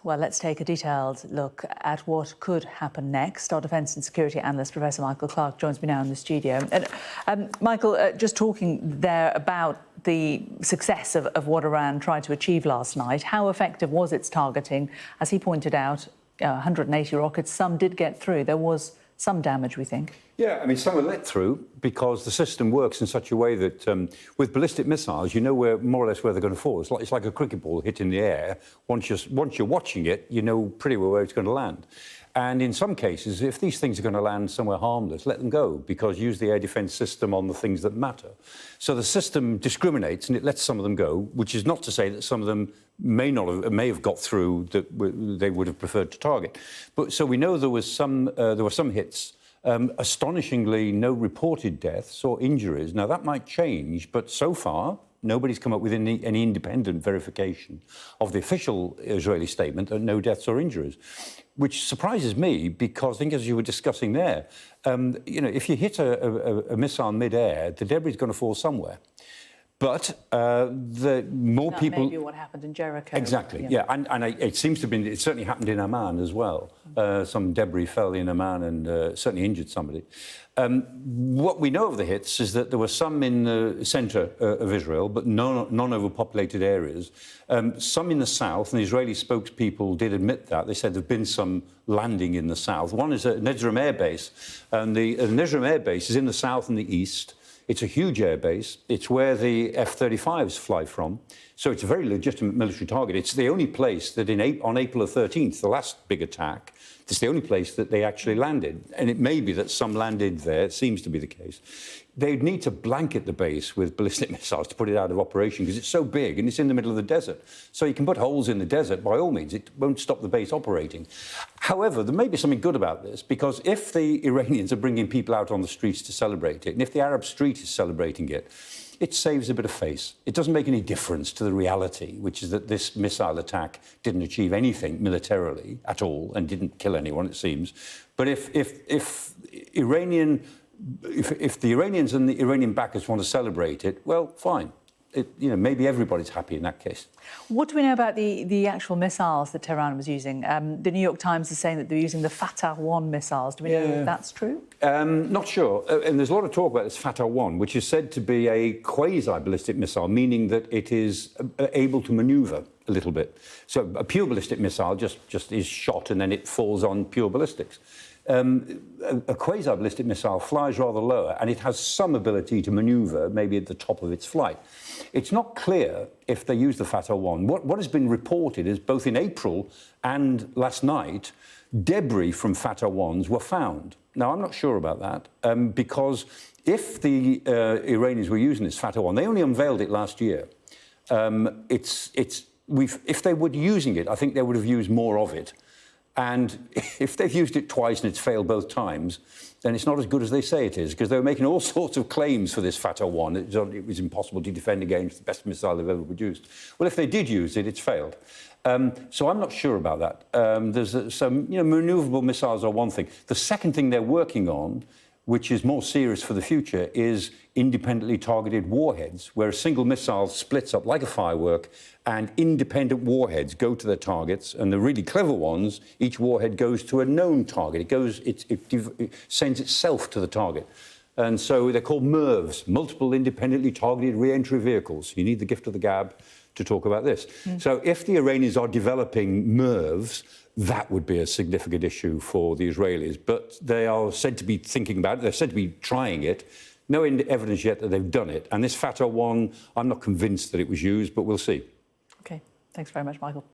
Well, let's take a detailed look at what could happen next. Our defence and security analyst, Professor Michael Clarke, joins me now in the studio. And Michael, just talking there about the success of what Iran tried to achieve last night, how effective was its targeting? As he pointed out, 180 rockets, some did get through. There was some damage, we think. Yeah, I mean, some are let through because the system works in such a way that with ballistic missiles, you know more or less where they're going to fall. It's like a cricket ball hit in the air. Once you're watching it, you know pretty well where it's going to land. And in some cases, if these things are going to land somewhere harmless, let them go, because use the air defence system on the things that matter. So the system discriminates and it lets some of them go, which is not to say that some of them may have got through that they would have preferred to target. But so we know there were some hits. Astonishingly, no reported deaths or injuries. Now, that might change, but so far, nobody's come up with any independent verification of the official Israeli statement that no deaths or injuries, which surprises me because I think, as you were discussing there, if you hit a missile mid-air, the debris is going to fall somewhere. But the more that people... may be what happened in Jericho. Exactly, yeah. And it seems to have been... It certainly happened in Amman as well. Some debris fell in Amman and certainly injured somebody. What we know of the hits is that there were some in the centre of Israel, but non-overpopulated areas. Some in the south, and the Israeli spokespeople did admit that. They said there have been some landing in the south. One is at Nezrim Air Base, and the Nezrim Air Base is in the south and the east. It's a huge air base. It's where the F-35s fly from. So it's a very legitimate military target. It's the only place that on April the 13th, the last big attack, it's the only place that they actually landed. And it may be that some landed there. It seems to be the case. They'd need to blanket the base with ballistic missiles to put it out of operation because it's so big and it's in the middle of the desert. So you can put holes in the desert, by all means. It won't stop the base operating. However, there may be something good about this, because if the Iranians are bringing people out on the streets to celebrate it, and if the Arab street is celebrating it, it saves a bit of face. It doesn't make any difference to the reality, which is that this missile attack didn't achieve anything militarily at all and didn't kill anyone, it seems. But if the Iranians and the Iranian backers want to celebrate it, well, fine. Maybe everybody's happy in that case. What do we know about the actual missiles that Tehran was using? The New York Times is saying that they're using the Fatah-1 missiles. Do we know if that's true? Not sure. And there's a lot of talk about this Fatah-1, which is said to be a quasi-ballistic missile, meaning that it is able to manoeuvre a little bit. So a pure ballistic missile just is shot and then it falls on pure ballistics. A quasi-ballistic missile flies rather lower and it has some ability to manoeuvre, maybe at the top of its flight. It's not clear if they use the Fatah-1. What has been reported is both in April and last night, debris from Fatah-1s were found. Now, I'm not sure about that, because if the Iranians were using this Fatah-1, they only unveiled it last year. If they were using it, I think they would have used more of it. And if they've used it twice and it's failed both times, then it's not as good as they say it is, because they were making all sorts of claims for this Fatah-1. It was impossible to defend against, the best missile they've ever produced. Well, if they did use it, it's failed. So I'm not sure about that. There's some, manoeuvrable missiles are one thing. The second thing they're working on, which is more serious for the future, is independently targeted warheads, where a single missile splits up like a firework and independent warheads go to their targets. And the really clever ones, each warhead goes to a known target. It sends itself to the target. And so they're called MIRVs, multiple independently targeted re-entry vehicles. You need the gift of the gab to talk about this. So if the Iranians are developing MIRVs, that would be a significant issue for the Israelis. But they are said to be thinking about it. They're said to be trying it. No evidence yet that they've done it. And this Fatah-1, I'm not convinced that it was used, but we'll see. OK. Thanks very much, Michael.